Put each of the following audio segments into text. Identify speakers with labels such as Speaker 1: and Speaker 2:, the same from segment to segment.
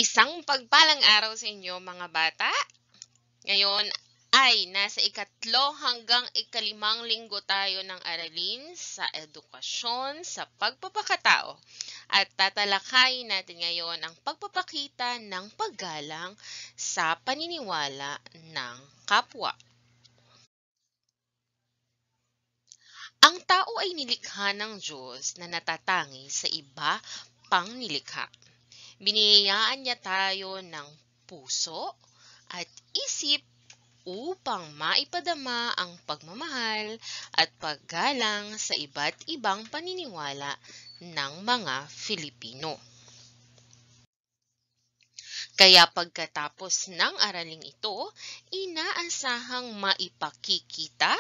Speaker 1: Isang pagpalang araw sa inyo mga bata. Ngayon ay nasa ikatlo hanggang ikalimang linggo tayo ng aralin sa edukasyon sa pagpapakatao. At tatalakayin natin ngayon ang pagpapakita ng paggalang sa paniniwala ng kapwa. Ang tao ay nilikha ng Diyos na natatangi sa iba pang nilikha. Biniyayaan niya tayo ng puso at isip upang maipadama ang pagmamahal at paggalang sa iba't ibang paniniwala ng mga Filipino. Kaya pagkatapos ng araling ito, inaasahang maipakikita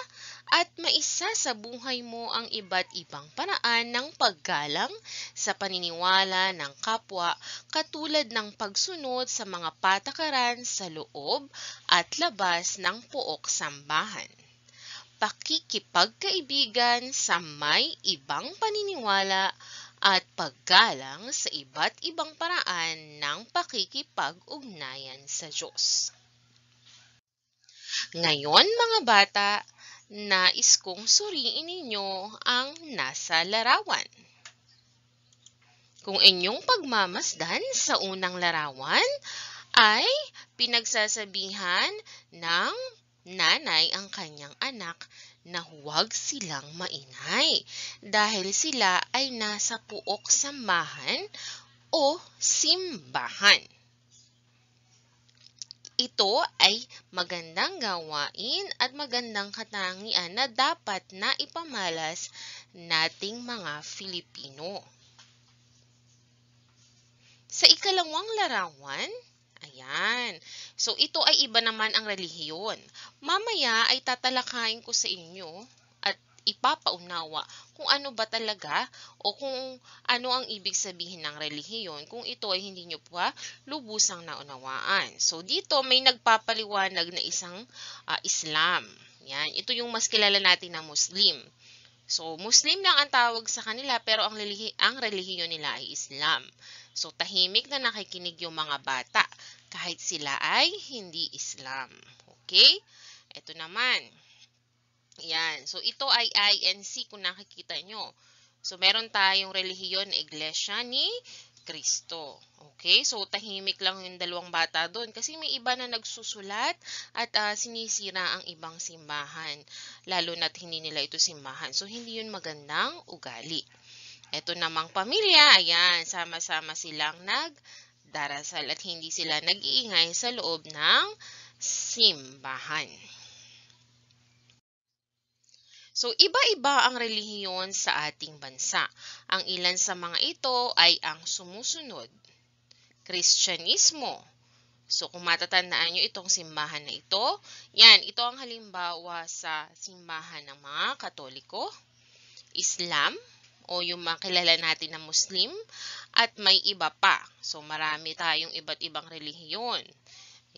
Speaker 1: at maisasabuhay mo ang iba't ibang paraan ng paggalang sa paniniwala ng kapwa katulad ng pagsunod sa mga patakaran sa loob at labas ng pook sambahan. Pakikipagkaibigan sa may ibang paniniwala at paggalang sa iba't ibang paraan ng pakikipag-ugnayan sa Diyos. Ngayon mga bata, nais kong suriin ninyo ang nasa larawan. Kung inyong pagmamasdan sa unang larawan ay pinagsasabihan ng nanay ang kanyang anak na huwag silang maingay dahil sila ay nasa puok sambahan o simbahan. Ito ay magandang gawain at magandang katangian na dapat na ipamalas nating mga Filipino. Sa ikalawang larawan, ayan. So, ito ay iba naman ang relihiyon. Mamaya ay tatalakayin ko sa inyo at ipapaunawa kung ano ba talaga o kung ano ang ibig sabihin ng relihiyon kung ito ay hindi nyo pa lubusang naunawaan. So, dito may nagpapaliwanag na isang Islam. Yan. Ito yung mas kilala natin na Muslim. So, Muslim lang ang tawag sa kanila pero ang relihiyon nila ay Islam. So, tahimik na nakikinig yung mga bata kahit sila ay hindi Islam. Okay? Ito naman. Yan. So, ito ay INC kung nakikita nyo. So, meron tayong relihiyon na Iglesia ni Cristo. Okay? So, tahimik lang yung dalawang bata doon kasi may iba na nagsusulat at sinisira ang ibang simbahan. Lalo na't hindi nila ito simbahan. So, hindi yun magandang ugali. Ito namang pamilya, ayan, sama-sama silang nagdarasal at hindi sila nag-iingay sa loob ng simbahan. So, iba-iba ang relihiyon sa ating bansa. Ang ilan sa mga ito ay ang sumusunod. Kristyanismo. So, kung matatandaan nyo itong simbahan na ito, yan, ito ang halimbawa sa simbahan ng mga Katoliko. Islam, o yung makilala natin na Muslim, at may iba pa. So, marami tayong iba't ibang relihiyon.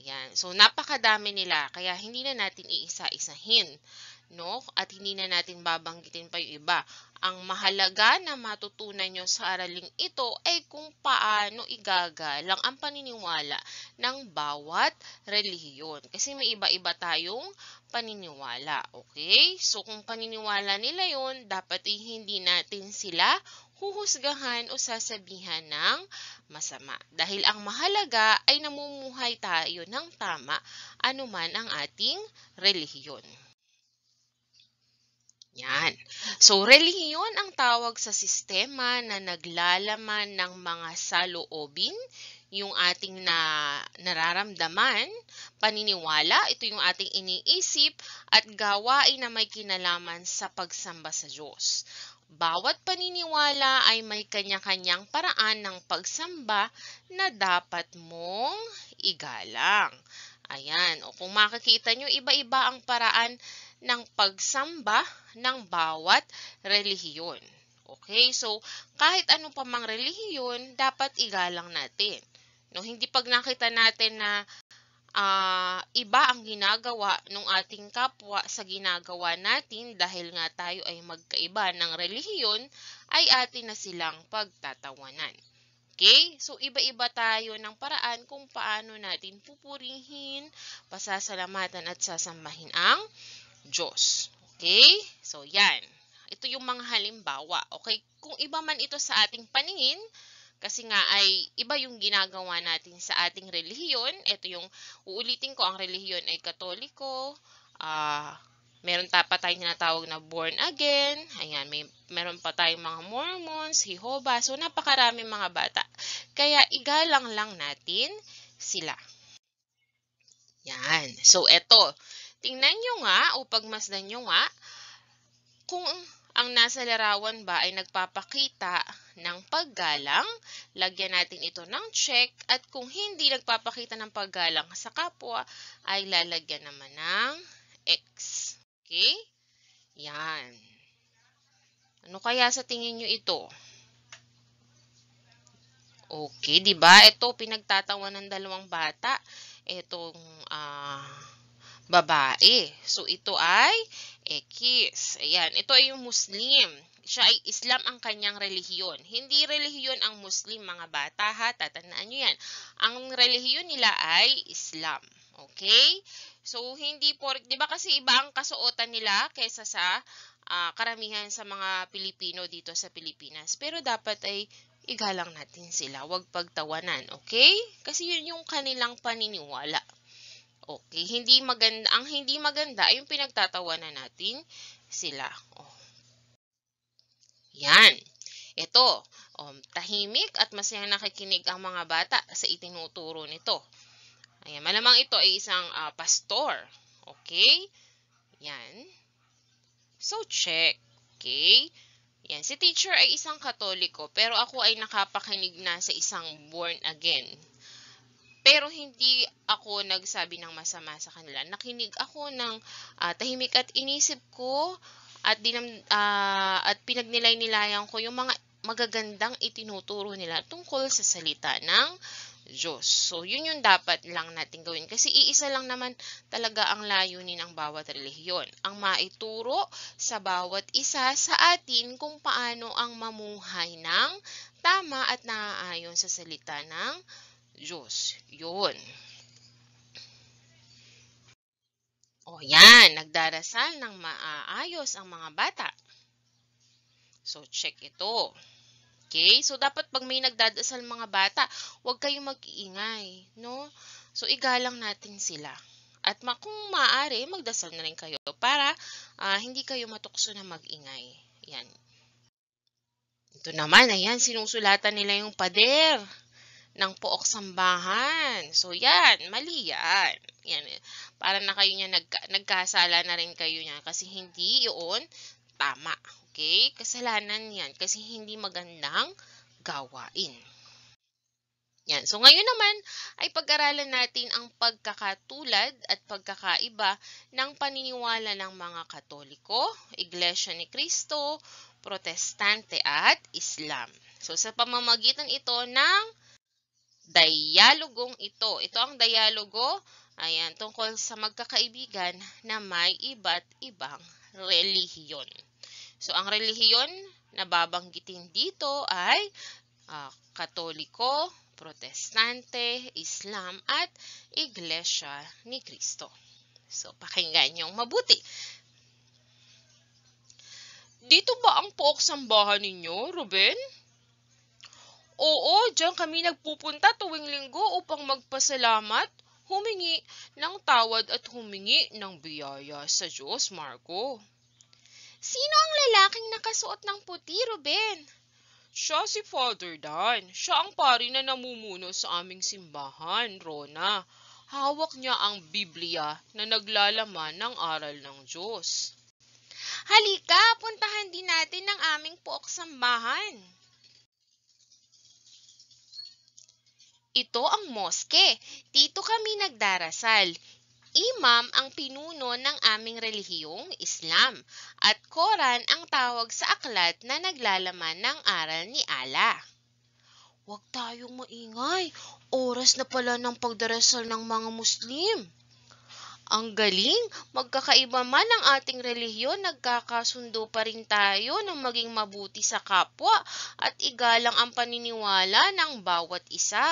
Speaker 1: Ayan. So, napakadami nila, kaya hindi na natin iisa-isahin, no? At hindi na natin babanggitin pa yung iba. Ang mahalaga na matutunan nyo sa araling ito ay kung paano igagalang ang paniniwala ng bawat relihiyon. Kasi may iba-iba tayong paniniwala, okay? So, kung paniniwala nila yon, dapat hindi natin sila huhusgahan o sasabihan ng masama. Dahil ang mahalaga ay namumuhay tayo ng tama anuman ang ating relihiyon. Yan. So, relihiyon ang tawag sa sistema na naglalaman ng mga saloobin, yung ating nararamdaman, paniniwala, ito yung ating iniisip, at gawain na may kinalaman sa pagsamba sa Diyos. Bawat paniniwala ay may kanya-kanyang paraan ng pagsamba na dapat mong igalang. Ayan. O kung makikita nyo, iba-iba ang paraan ng pagsamba ng bawat relihiyon. Okay? So, kahit ano pa mang relihiyon, dapat igalang natin. No, hindi pag nakita natin na iba ang ginagawa ng ating kapwa sa ginagawa natin dahil nga tayo ay magkaiba ng relihiyon, ay atin na silang pagtatawanan. Okay? So, iba-iba tayo ng paraan kung paano natin pupurihin, pasasalamatan at sasambahin ang Diyos. Okay? So, yan. Ito yung mga halimbawa. Okay? Kung iba man ito sa ating paningin, kasi nga ay iba yung ginagawa natin sa ating relihiyon. Ito yung uulitin ko, ang relihiyon ay Katoliko, meron pa tayong tinatawag na born again. Ayan, meron pa tayong mga Mormons, Jehovah. So, napakaraming mga bata. Kaya, igalang lang natin sila. Yan. So, eto. Tingnan nyo nga o pagmasdan nyo nga kung ang nasa larawan ba ay nagpapakita ng paggalang, lagyan natin ito ng check. At kung hindi nagpapakita ng paggalang sa kapwa, ay lalagyan naman ng X. Okay? Yan. Ano kaya sa tingin nyo ito? Okay, di ba? Ito, pinagtatawa ng dalawang bata. Itong babae. So, ito ay X. Ayan, ito ay yung Muslim. Siya ay Islam ang kanyang relihiyon. Hindi relihiyon ang Muslim, mga bata, ha? Tatandaan nyo yan. Ang relihiyon nila ay Islam. Okay? So, hindi po, di ba kasi iba ang kasuotan nila kaysa sa karamihan sa mga Pilipino dito sa Pilipinas. Pero dapat ay igalang natin sila. Huwag pagtawanan. Okay? Kasi yun yung kanilang paniniwala. Okay, ang hindi maganda ay yung pinagtatawanan natin sila. Oh. Yan. Ito, tahimik at masayang nakikinig ang mga bata sa itinuturo nito. Ayan, malamang ito ay isang pastor. Okay? Yan. So, check. Okay? Yan. Si teacher ay isang Katoliko, pero ako ay nakapakinig na sa isang born again. Pero hindi ako nagsabi ng masama sa kanila. Nakinig ako ng tahimik at inisip ko at pinagnilay-nilayan ko yung mga magagandang itinuturo nila tungkol sa salita ng Diyos. So, yun yung dapat lang natin gawin. Kasi iisa lang naman talaga ang layunin ng bawat relihiyon. Ang maituro sa bawat isa sa atin kung paano ang mamuhay ng tama at naaayon sa salita ng Diyos. Yun. O yan, nagdarasal ng maayos ang mga bata. So, check ito. Okay? So, dapat pag may nagdadasal mga bata, huwag kayong mag-iingay. No? So, igalang natin sila. At kung maaari, magdasal na rin kayo para hindi kayo matukso na mag-ingay. Yan. Ito naman, ayan, sinusulatan nila yung pader ng pook sambahan. So, yan. Mali yan. Yan. Para na kayo niya nagkasala na rin kayo niya kasi hindi yun tama. Okay? Kasalanan yan kasi hindi magandang gawain. Yan. So, ngayon naman ay pag-aralan natin ang pagkakatulad at pagkakaiba ng paniniwala ng mga Katoliko, Iglesia ni Cristo, Protestante at Islam. So, sa pamamagitan ito ng dialogong ito. Ito ang dialogo, ayan, tungkol sa magkakaibigan na may iba't ibang relihiyon. So, ang relihiyon na babanggitin dito ay Katoliko, Protestante, Islam, at Iglesia ni Cristo. So, pakinggan niyong mabuti. Dito ba ang pook sambahan ninyo, Ruben? Oo, diyan kami nagpupunta tuwing linggo upang magpasalamat, humingi ng tawad at humingi ng biyaya sa Diyos, Marco. Sino ang lalaking nakasuot ng puti, Ruben? Siya si Father Dan. Siya ang pari na namumuno sa aming simbahan, Rona. Hawak niya ang Biblia na naglalaman ng aral ng Diyos. Halika, puntahan din natin ang aming pook sambahan. Ito ang moske. Dito kami nagdarasal. Imam ang pinuno ng aming relihiyong Islam at Quran ang tawag sa aklat na naglalaman ng aral ni Allah. Huwag tayong maingay. Oras na pala ng pagdarasal ng mga Muslim. Ang galing! Magkakaiba man ang ating relihiyon, nagkakasundo pa rin tayo ng maging mabuti sa kapwa at igalang ang paniniwala ng bawat isa.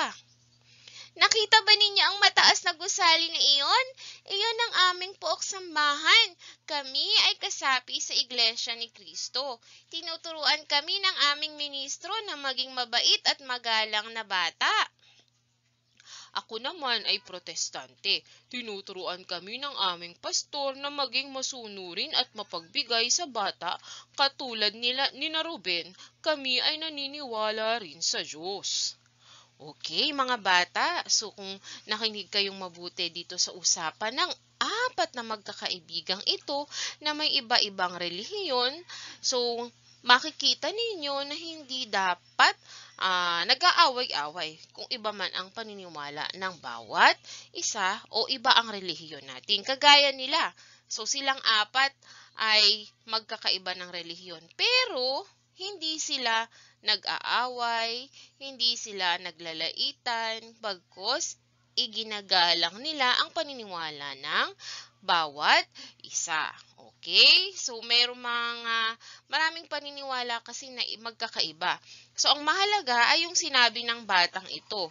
Speaker 1: Nakita ba ninyo ang mataas na gusali na iyon? Iyon ang aming pook sambahan. Kami ay kasapi sa Iglesia ni Cristo. Tinuturuan kami ng aming ministro na maging mabait at magalang na bata. Ako naman ay protestante. Tinuturuan kami ng aming pastor na maging masunurin at mapagbigay sa bata katulad nina Ruben. Kami ay naniniwala rin sa Diyos. Okay, mga bata, so kung nakinig kayong mabuti dito sa usapan ng apat na magkakaibigang ito na may iba-ibang relihiyon, so makikita ninyo na hindi dapat nag-aaway-away kung iba man ang paniniwala ng bawat isa o iba ang relihiyon natin. Kagaya nila, so silang apat ay magkakaiba ng relihiyon, pero hindi sila nag-aaway, hindi sila naglalaitan, bagkus iginagalang nila ang paniniwala ng bawat isa. Okay? So, maraming paniniwala kasi na magkakaiba. So, ang mahalaga ay yung sinabi ng batang ito.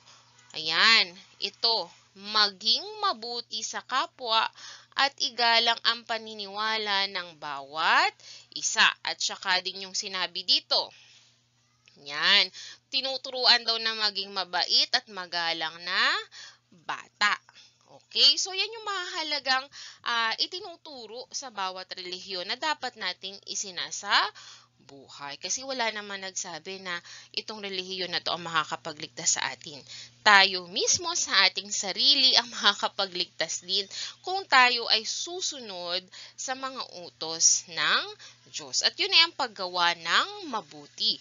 Speaker 1: Ayan, ito, maging mabuti sa kapwa at igalang ang paniniwala ng bawat isa. At saka din yung sinabi dito. Yan, tinuturuan daw na maging mabait at magalang na bata. Okay, so yan yung mahalagang itinuturo sa bawat relihiyon na dapat nating isinasa buhay. Kasi wala naman nagsabi na itong relihiyon na to ang makakapagligtas sa atin. Tayo mismo sa ating sarili ang makakapagligtas din kung tayo ay susunod sa mga utos ng Diyos. At yun ay ang paggawa ng mabuti.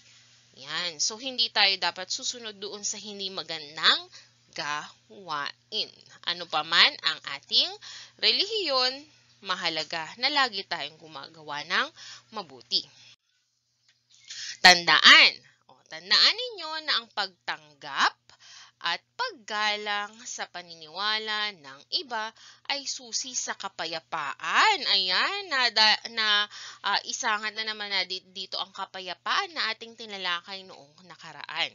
Speaker 1: Yan. So, hindi tayo dapat susunod doon sa hindi magandang gawain. Ano pa man ang ating relihiyon, mahalaga na lagi tayong gumagawa ng mabuti. Tandaan ninyo na ang pagtanggap at paggalang sa paniniwala ng iba ay susi sa kapayapaan. Ayan, isangat na naman na dito ang kapayapaan na ating tinalakay noong nakaraan.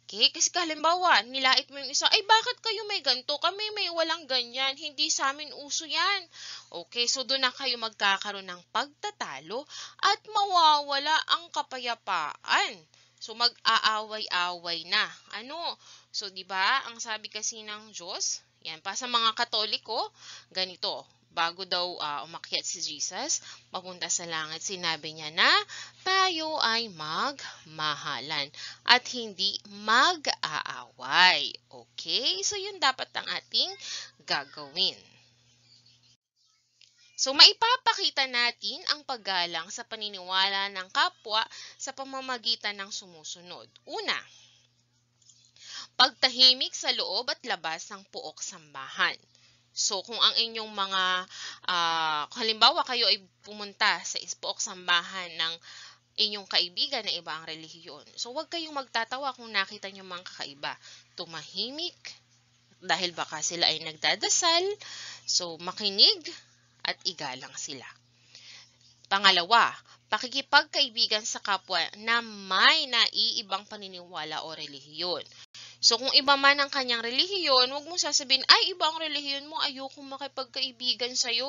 Speaker 1: Okay? Kasi halimbawa, nilait mo yung isa, ay bakit kayo may ganito? Kami may walang ganyan. Hindi sa amin uso yan. Okay, so doon na kayo magkakaroon ng pagtatalo at mawawala ang kapayapaan. So mag-aaway-away na. So 'di ba, ang sabi kasi ng Diyos, yan pa sa mga Katoliko, ganito. Bago daw umakyat si Jesus, papunta sa langit, sinabi niya na tayo ay magmahalan at hindi mag-aaway. Okay? So, yun dapat ang ating gagawin. So, maipapakita natin ang paggalang sa paniniwala ng kapwa sa pamamagitan ng sumusunod. Una, pagtahimik sa loob at labas ng pook sambahan. So, kung ang inyong mga, halimbawa kayo ay pumunta sa pook sambahan ng inyong kaibigan na iba ang relihiyon. So, huwag kayong magtatawa kung nakita nyo mga kakaiba. Tumahimik, dahil baka sila ay nagdadasal. So, makinig at igalang sila. Pangalawa, pakikipagkaibigan sa kapwa na may naiibang paniniwala o relihiyon. So, kung iba man ang kanyang relihiyon, huwag mong sasabihin, ay, iba ang relihiyon mo, ayoko makipagkaibigan sa'yo.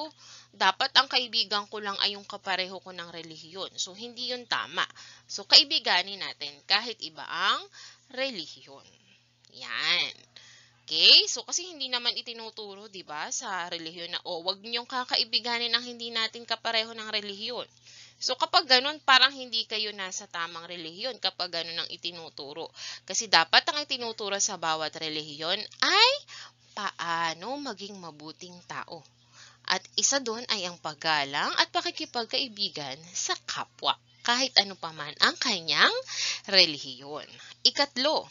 Speaker 1: Dapat ang kaibigan ko lang ay yung kapareho ko ng relihiyon. So, hindi yun tama. So, kaibiganin natin kahit iba ang relihiyon. Yan. Okay? So, kasi hindi naman itinuturo, di ba, sa relihiyon na, wag niyong kakaibiganin ang hindi natin kapareho ng relihiyon. So, kapag ganun, parang hindi kayo nasa tamang relihiyon kapag ganun ang itinuturo. Kasi dapat ang itinuturo sa bawat relihiyon ay paano maging mabuting tao. At isa doon ay ang paggalang at pakikipagkaibigan sa kapwa, kahit ano pa man ang kanyang relihiyon. Ikatlo,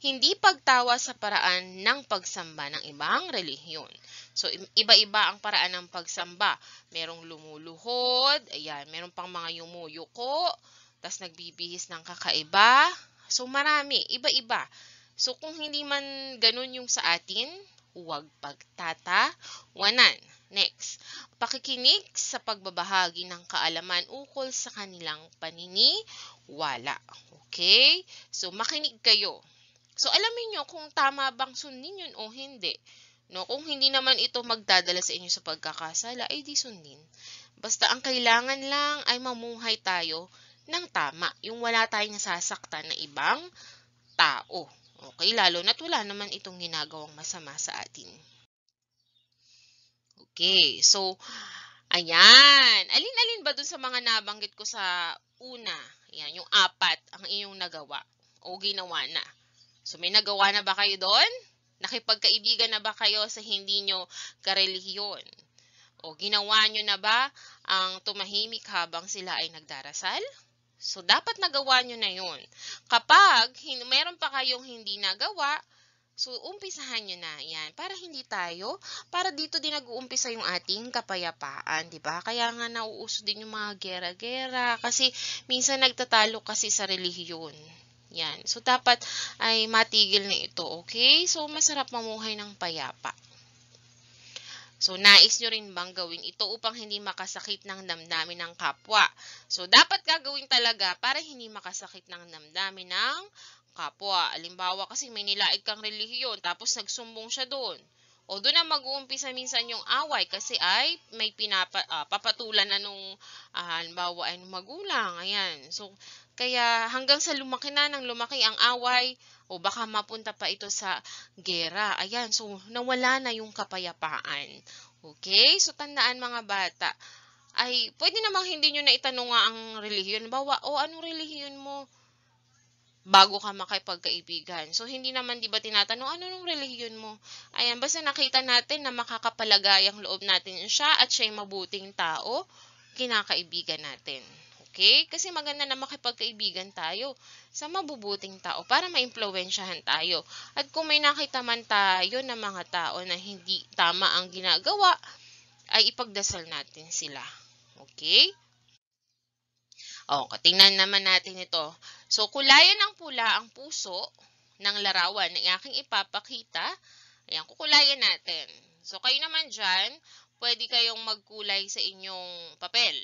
Speaker 1: hindi pagtawa sa paraan ng pagsamba ng ibang relihiyon. So, iba-iba ang paraan ng pagsamba. Merong lumuluhod, ayan, merong pang mga yumuyuko, tas nagbibihis ng kakaiba. So, marami, iba-iba. So, kung hindi man ganun yung sa atin, huwag pagtatawanan. Next, pakikinig sa pagbabahagi ng kaalaman ukol sa kanilang paniniwala. Okay? So, makinig kayo. So, alamin nyo kung tama bang sundin yun o hindi. No, kung hindi naman ito magdadala sa inyo sa pagkakasala, ay di sundin. Basta ang kailangan lang ay mamuhay tayo ng tama. Yung wala tayong nasasaktan na ibang tao. Okay, lalo na't wala naman itong ginagawang masama sa atin. Okay, so, ayan. Alin-alin ba dun sa mga nabanggit ko sa una? Ayan, yung 4 ang iyong nagawa o ginawa na. So, may nagawa na ba kayo doon? Nakipagkaibigan na ba kayo sa hindi nyo karelihiyon? O ginawa nyo na ba ang tumahimik habang sila ay nagdarasal? So, dapat nagawa nyo na yun. Kapag meron pa kayong hindi nagawa, so, umpisahan nyo na yan. Para dito din nag-uumpisa yung ating kapayapaan, di ba? Kaya nga nauuso din yung mga gera-gera kasi minsan nagtatalo kasi sa relihiyon. Yan. So, dapat ay matigil na ito, okay? So, masarap mamuhay ng payapa. So, nais nyo rin bang gawin ito upang hindi makasakit ng damdamin ng kapwa? So, dapat gagawin talaga para hindi makasakit ng damdamin ng kapwa. Halimbawa, kasi may nilaig kang relihiyon, tapos nagsumbong siya doon. O doon na mag-uumpisa minsan yung away kasi ay may papatulan na nung halimbawa ay magulang. Ayan. So, kaya hanggang sa lumaki na ng lumaki ang away o baka mapunta pa ito sa gera. Ayan. So, nawala na yung kapayapaan. Okay? So, tandaan mga bata. Ay, pwede namang hindi nyo na itanong nga ang relihiyon. Bawa, anong relihiyon mo? Bago ka makipagkaibigan. So, hindi naman, di ba, tinatanong, ano nung relihiyon mo? Ayan, basta nakita natin na makakapalagay ang loob natin siya at siya'y mabuting tao, kinakaibigan natin. Okay? Kasi maganda na makipagkaibigan tayo sa mabubuting tao para maimpluwensyahan tayo. At kung may nakita man tayo na mga tao na hindi tama ang ginagawa, ay ipagdasal natin sila. Okay? Tingnan naman natin ito. So, kulayan ng pula ang puso ng larawan na aking ipapakita. Ayan, kukulayan natin. So, kayo naman dyan, pwede kayong magkulay sa inyong papel.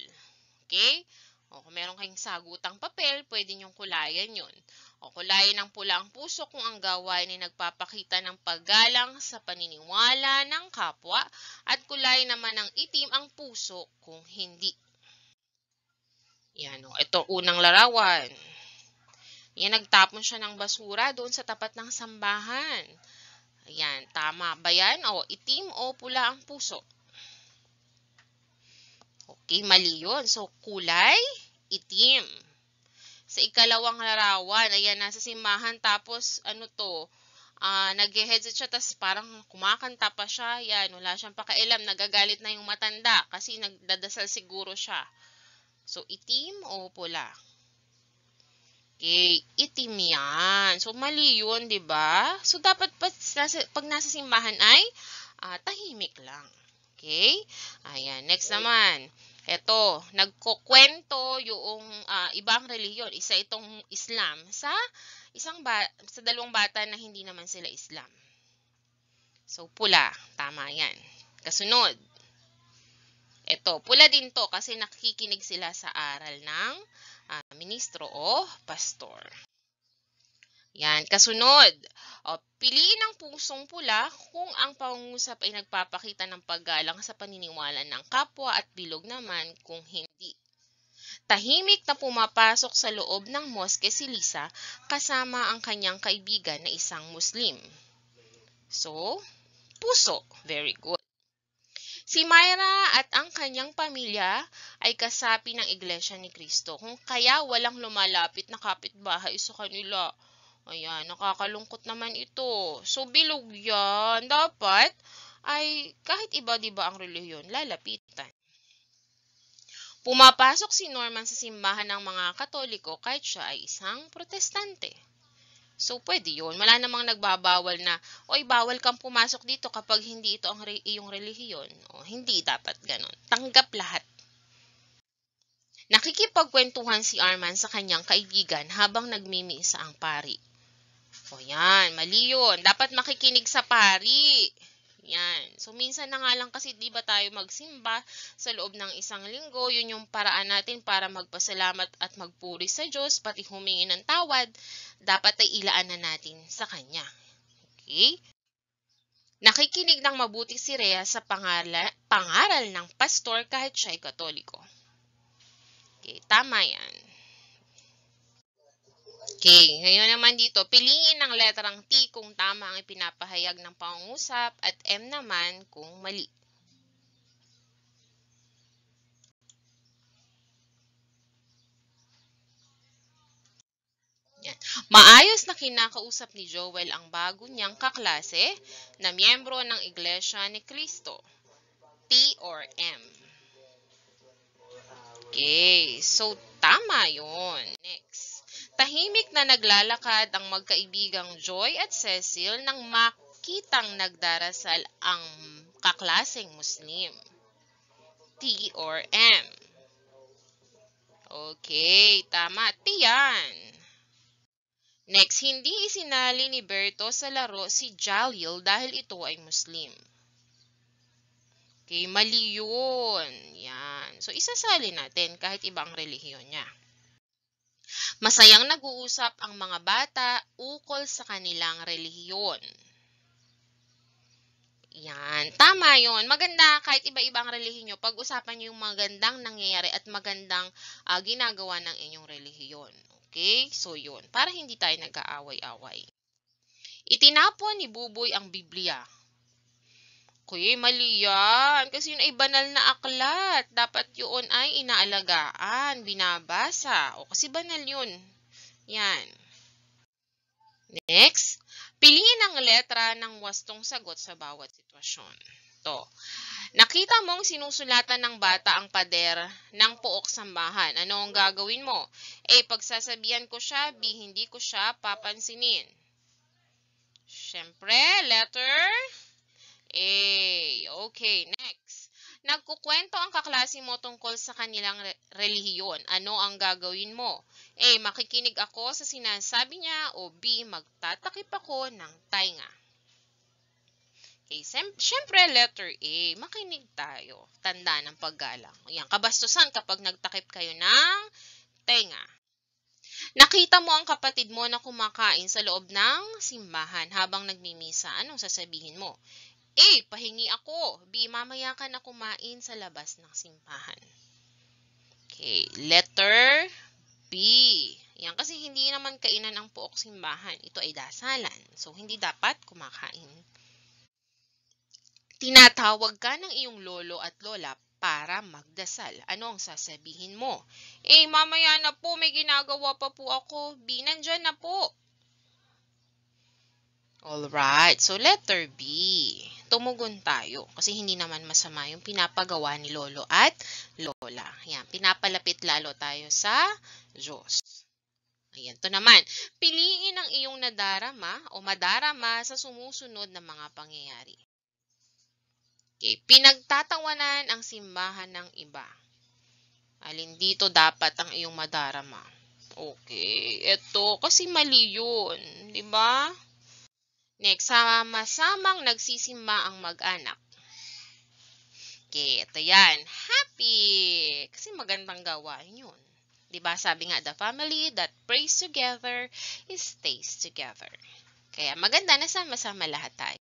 Speaker 1: Okay? Kung meron kayong sagutang papel, pwede nyong kulayan yun. Kulayan ng pula ang puso kung ang gawain ay nagpapakita ng paggalang sa paniniwala ng kapwa at kulayan naman ng itim ang puso kung hindi. Yan, ito unang larawan. Yan, nagtapon siya ng basura doon sa tapat ng sambahan. Ayan, tama ba yan? Itim o pula ang puso? Okay, mali yun. So, kulay, itim. Sa ikalawang larawan, ayan, nasa simbahan, tapos, nag-headset siya, tapos parang kumakanta pa siya. Yan, wala siyang pakailam, nagagalit na yung matanda kasi nagdadasal siguro siya. So, itim o pula? Okay, itim yan. So, mali yun, di ba? So, dapat pag nasa simbahan ay tahimik lang. Okay? Ayan, next naman. Ito, nagkukwento yung ibang relihiyon. Isa itong Islam sa dalawang bata na hindi naman sila Islam. So, pula. Tama yan. Kasunod. Ito, pula din to kasi nakikinig sila sa aral ng ministro o pastor. Yan, kasunod. Piliin ang pusong pula kung ang pangungusap ay nagpapakita ng paggalang sa paniniwala ng kapwa at bilog naman kung hindi. Tahimik na pumapasok sa loob ng moske si Lisa kasama ang kanyang kaibigan na isang Muslim. So, puso. Very good. Si Myra at ang kanyang pamilya ay kasapi ng Iglesia ni Cristo, kung kaya walang lumalapit na kapitbahay sa kanila. Ayan, nakakalungkot naman ito. So, bilog yan. Dapat ay kahit iba, diba ang relihiyon, lalapitan. Pumapasok si Norman sa simbahan ng mga Katoliko kahit siya ay isang protestante. So, pwede yun. Wala namang nagbabawal na, bawal kang pumasok dito kapag hindi ito ang iyong relihiyon. Hindi dapat ganon. Tanggap lahat. Nakikipagkwentuhan si Arman sa kanyang kaibigan habang nagmimisa ang pari. Yan, mali yun. Dapat makikinig sa pari. Yan. So, minsan na nga lang kasi di ba tayo magsimba sa loob ng isang linggo. Yun yung paraan natin para magpasalamat at magpuri sa Diyos, pati humingi ng tawad. Dapat ay ilaan na natin sa Kanya. Okay? Nakikinig ng mabuti si Rhea sa pangaral ng pastor kahit siya'y Katoliko. Okay, tama yan. Okay, ngayon naman dito, piliin ang letrang T kung tama ang ipinapahayag ng pangungusap at M naman kung mali. Yan. Maayos na kinakausap ni Joel ang bago niyang kaklase na miyembro ng Iglesia ni Cristo. T or M? Okay, so tama yun. Next. Tahimik na naglalakad ang magkaibigang Joy at Cecil nang makitang nagdarasal ang kaklaseng Muslim. T or M? Okay, tama. T yan. Next, hindi isinali ni Berto sa laro si Jalil dahil ito ay Muslim. Okay, mali yun. Yan. So, isasali natin kahit ibang relihiyon niya. Masayang nag-uusap ang mga bata ukol sa kanilang relihiyon. Yan. Tama yun. Maganda kahit iba-ibang relihiyon nyo, pag-usapan nyo yung magandang nangyayari at magandang ginagawa ng inyong relihiyon. Okay? So, yun. Para hindi tayo nag-aaway-away. Itinapon ni Buboy ang Biblia. Kuya, mali yan. Kasi yun ay banal na aklat. Dapat yun ay inaalagaan, binabasa. O kasi banal yun. Yan. Next. Piliin ang letra ng wastong sagot sa bawat sitwasyon. To. Nakita mong sinusulatan ng bata ang pader ng pook sambahan. Ano ang gagawin mo? A. Pagsasabihan ko siya. B. Hindi ko siya papansinin. Siyempre, letter A. Okay, next. Nagkukwento ang kaklase mo tungkol sa kanilang relihiyon. Ano ang gagawin mo? A. Makikinig ako sa sinasabi niya o B. Magtatakip ako ng tainga. Okay, siyempre letter A. Makinig tayo. Tanda ng paggalang. Yan, kabastusan kapag nagtakip kayo ng tainga. Nakita mo ang kapatid mo na kumakain sa loob ng simbahan habang nagmimisa. Anong sasabihin mo? A. Pahingi ako. B. Mamaya ka na kumain sa labas ng simbahan. Okay. Letter B. Yan kasi hindi naman kainan ang pook simbahan. Ito ay dasalan. So, hindi dapat kumakain. Tinatawag ka ng iyong lolo at lola para magdasal. Ano ang sasabihin mo? A. Mamaya na po. May ginagawa pa po ako. B. Nandyan na po. Alright, so letter B. Tumugon tayo kasi hindi naman masama yung pinapagawa ni lolo at lola. Ayan, pinapalapit lalo tayo sa Diyos. Ayan, to naman. Piliin ang iyong nadarama o madarama sa sumusunod na mga pangyayari. Okay, pinagtatawanan ang simbahan ng iba. Alin dito dapat ang iyong madarama? Okay, ito kasi mali yun, di ba? Next, sama-samang nagsisimba ang mag-anak. Okay, ito yan. Happy! Kasi magandang gawain yun. Diba? Sabi nga, the family that prays together stays together. Kaya maganda na sama-sama lahat tayo.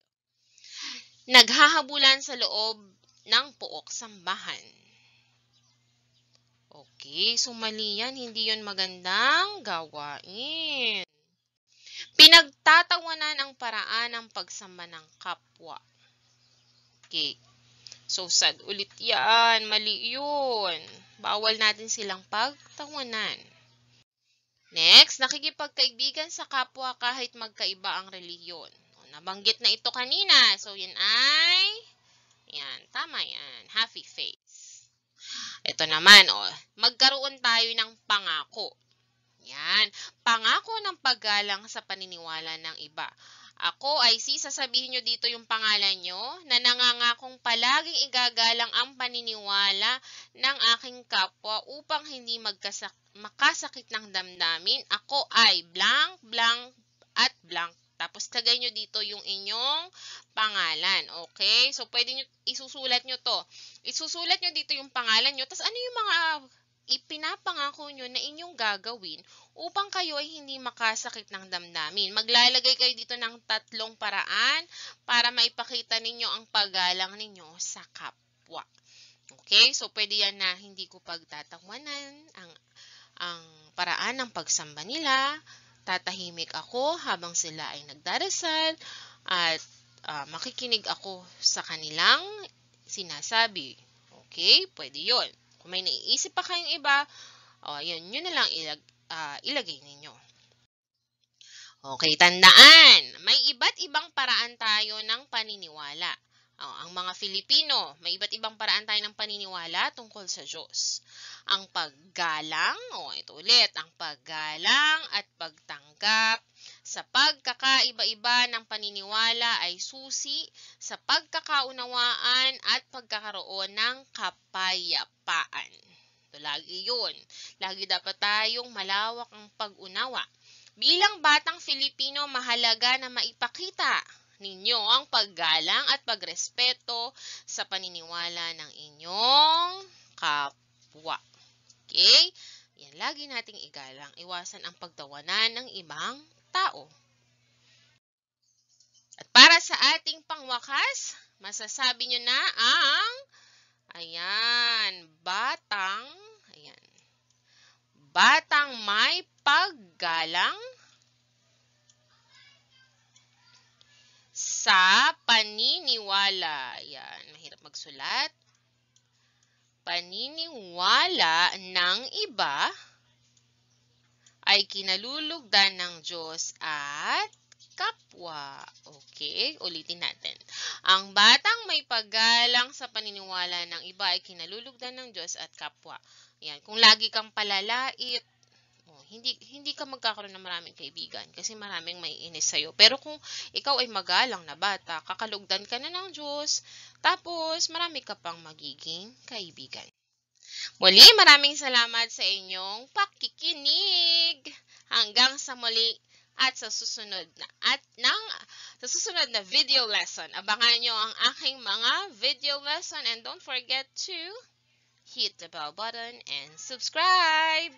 Speaker 1: Naghahabulan sa loob ng pook sambahan. Okay, so mali yan. Hindi yun magandang gawain. Pinagtatawanan ang paraan ng pagsamba ng kapwa. Okay. So, sad ulit yan. Mali yun. Bawal natin silang pagtawanan. Next, nakikipagkaibigan sa kapwa kahit magkaiba ang relihiyon. Nabanggit na ito kanina. So, yan ay, yan, tama yan. Happy face. Ito naman, magkaroon tayo ng pangako. Yan. Pangako ng paggalang sa paniniwala ng iba. Ako ay sasabihin nyo dito yung pangalan nyo na nangangakong palaging igagalang ang paniniwala ng aking kapwa upang hindi makasakit ng damdamin. Ako ay blank, blank, at blank Tapos lagay nyo dito yung inyong pangalan. Okay? So pwede nyo, isusulat nyo to. Isusulat nyo dito yung pangalan nyo. Tapos ano yung mga ipinapangako nyo na inyong gagawin upang kayo ay hindi makasakit ng damdamin. Maglalagay kayo dito ng 3 paraan para maipakita ninyo ang paggalang ninyo sa kapwa. Okay? So pwede yan na hindi ko pagtatawanan ang paraan ng pagsamba nila. Tatahimik ako habang sila ay nagdarasal at makikinig ako sa kanilang sinasabi. Okay? Pwede yun. Kung may naiisip pa kayong iba, yun na lang ilagay ninyo. Okay, tandaan, may iba't ibang paraan tayo ng paniniwala. Ang mga Filipino, may iba't ibang paraan tayo ng paniniwala tungkol sa Diyos. Ang paggalang, ito ulit, ang paggalang at pagtanggap sa pagkakaiba-iba ng paniniwala ay susi sa pagkakaunawaan at pagkakaroon ng kapayapaan. So, lagi yun. Lagi dapat tayong malawak ang pag-unawa. Bilang batang Filipino, mahalaga na maipakita ninyo ang paggalang at pagrespeto sa paniniwala ng inyong kapwa. Okay? Yan, lagi nating igalang. Iwasan ang pagtawanan ng ibang tao. At para sa ating pangwakas, masasabi nyo na ang batang may paggalang sa paniniwala. Ayan, mahirap magsulat. Paniniwala ng iba ay kinalulugdan ng Diyos at kapwa. Okay, ulitin natin. Ang batang may paggalang sa paniniwala ng iba ay kinalulugdan ng Diyos at kapwa. Yan, kung lagi kang palalait, hindi ka magkakaroon ng maraming kaibigan kasi maraming may inis sa'yo. Pero kung ikaw ay magalang na bata, kakalugdan ka na ng Diyos, tapos marami ka pang magiging kaibigan. Muli, maraming salamat sa inyong pakikinig. Hanggang sa muli at sa susunod na video lesson. Abangan nyo ang aking mga video lesson and don't forget to hit the bell button and subscribe.